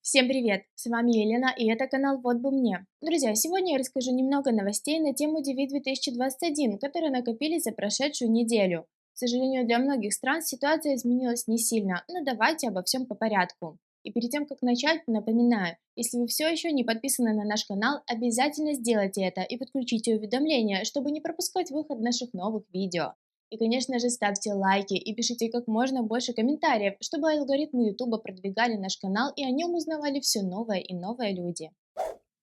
Всем привет! С вами Елена, и это канал «Вот бы мне». Друзья, сегодня я расскажу немного новостей на тему DV 2021, которые накопились за прошедшую неделю. К сожалению, для многих стран ситуация изменилась не сильно, но давайте обо всем по порядку. И перед тем, как начать, напоминаю, если вы все еще не подписаны на наш канал, обязательно сделайте это и подключите уведомления, чтобы не пропускать выход наших новых видео. И, конечно же, ставьте лайки и пишите как можно больше комментариев, чтобы алгоритмы YouTube продвигали наш канал и о нем узнавали все новое и новые люди.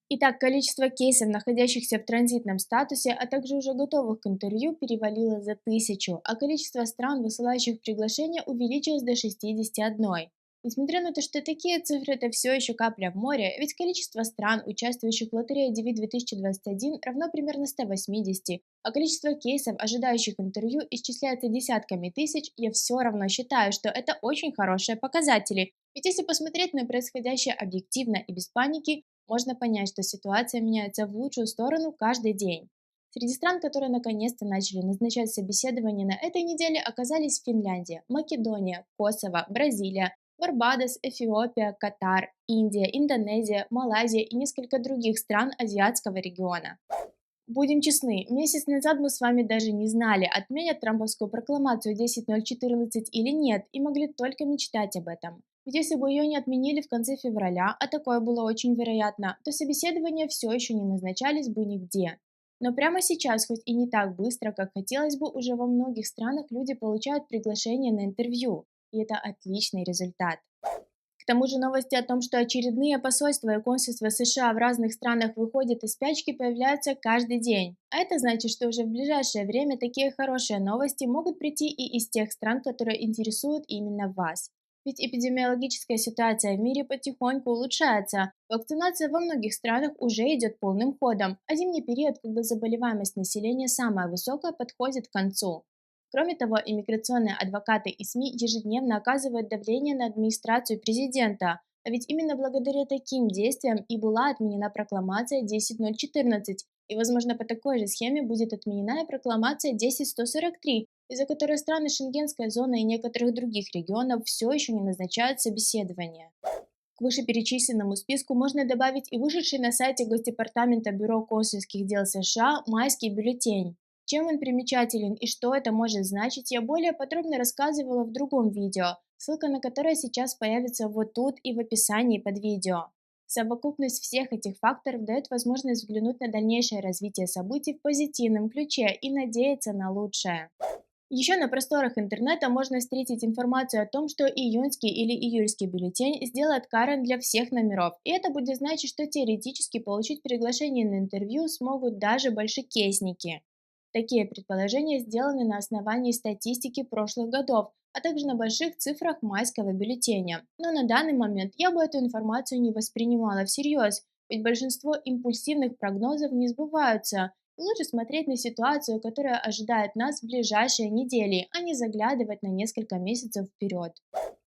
Итак, количество кейсов, находящихся в транзитном статусе, а также уже готовых к интервью, перевалило за 1000, а количество стран, высылающих приглашения, увеличилось до 61. Несмотря на то, что такие цифры это все еще капля в море, ведь количество стран, участвующих в лотерее DV 2021, равно примерно 180, а количество кейсов, ожидающих интервью, исчисляется десятками тысяч, я все равно считаю, что это очень хорошие показатели. Ведь если посмотреть на происходящее объективно и без паники, можно понять, что ситуация меняется в лучшую сторону каждый день. Среди стран, которые наконец-то начали назначать собеседование на этой неделе, оказались Финляндия, Македония, Косово, Бразилия, Барбадос, Эфиопия, Катар, Индия, Индонезия, Малайзия и несколько других стран азиатского региона. Будем честны, месяц назад мы с вами даже не знали, отменят трамповскую прокламацию 10.014 или нет, и могли только мечтать об этом. Ведь если бы ее не отменили в конце февраля, а такое было очень вероятно, то собеседования все еще не назначались бы нигде. Но прямо сейчас, хоть и не так быстро, как хотелось бы, уже во многих странах люди получают приглашение на интервью, и это отличный результат. К тому же новости о том, что очередные посольства и консульства США в разных странах выходят из спячки, появляются каждый день. А это значит, что уже в ближайшее время такие хорошие новости могут прийти и из тех стран, которые интересуют именно вас. Ведь эпидемиологическая ситуация в мире потихоньку улучшается. Вакцинация во многих странах уже идет полным ходом, а зимний период, когда заболеваемость населения самая высокая, подходит к концу. Кроме того, иммиграционные адвокаты и СМИ ежедневно оказывают давление на администрацию президента, а ведь именно благодаря таким действиям и была отменена прокламация 10.014, и, возможно, по такой же схеме будет отменена и прокламация 10.143, из-за которой страны Шенгенской зоны и некоторых других регионов все еще не назначают собеседования. К вышеперечисленному списку можно добавить и вышедший на сайте Госдепартамента Бюро консульских дел США майский бюллетень. Чем он примечателен и что это может значить, я более подробно рассказывала в другом видео, ссылка на которое сейчас появится вот тут и в описании под видео. Совокупность всех этих факторов дает возможность взглянуть на дальнейшее развитие событий в позитивном ключе и надеяться на лучшее. Еще на просторах интернета можно встретить информацию о том, что июньский или июльский бюллетень сделает Карен для всех номеров, и это будет значить, что теоретически получить приглашение на интервью смогут даже большекесники. Такие предположения сделаны на основании статистики прошлых годов, а также на больших цифрах майского бюллетеня. Но на данный момент я бы эту информацию не воспринимала всерьез, ведь большинство импульсивных прогнозов не сбываются, и лучше смотреть на ситуацию, которая ожидает нас в ближайшие недели, а не заглядывать на несколько месяцев вперед.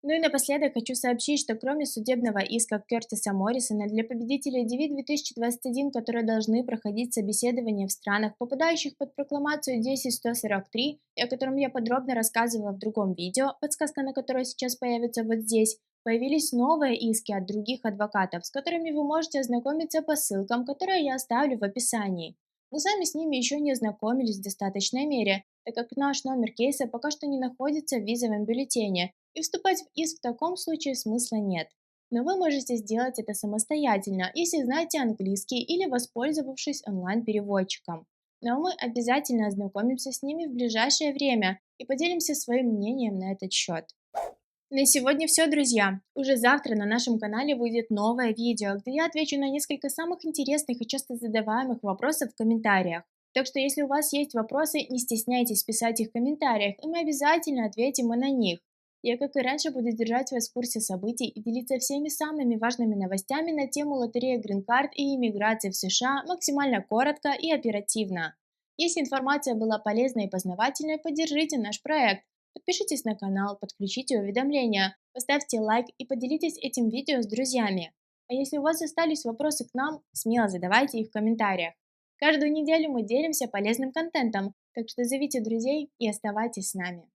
Ну и напоследок хочу сообщить, что кроме судебного иска Кертиса Моррисона для победителей DV 2021, которые должны проходить собеседование в странах, попадающих под прокламацию 10.143, и о котором я подробно рассказывала в другом видео, подсказка на которое сейчас появится вот здесь, появились новые иски от других адвокатов, с которыми вы можете ознакомиться по ссылкам, которые я оставлю в описании. Мы сами с ними еще не ознакомились в достаточной мере, так как наш номер кейса пока что не находится в визовом бюллетене, и вступать в иск в таком случае смысла нет. Но вы можете сделать это самостоятельно, если знаете английский или воспользовавшись онлайн-переводчиком. Но мы обязательно ознакомимся с ними в ближайшее время и поделимся своим мнением на этот счет. На сегодня все, друзья. Уже завтра на нашем канале выйдет новое видео, где я отвечу на несколько самых интересных и часто задаваемых вопросов в комментариях. Так что если у вас есть вопросы, не стесняйтесь писать их в комментариях, и мы обязательно ответим и на них. Я, как и раньше, буду держать вас в курсе событий и делиться всеми самыми важными новостями на тему лотереи Green Card и иммиграции в США максимально коротко и оперативно. Если информация была полезной и познавательной, поддержите наш проект. Подпишитесь на канал, подключите уведомления, поставьте лайк и поделитесь этим видео с друзьями. А если у вас остались вопросы к нам, смело задавайте их в комментариях. Каждую неделю мы делимся полезным контентом, так что зовите друзей и оставайтесь с нами.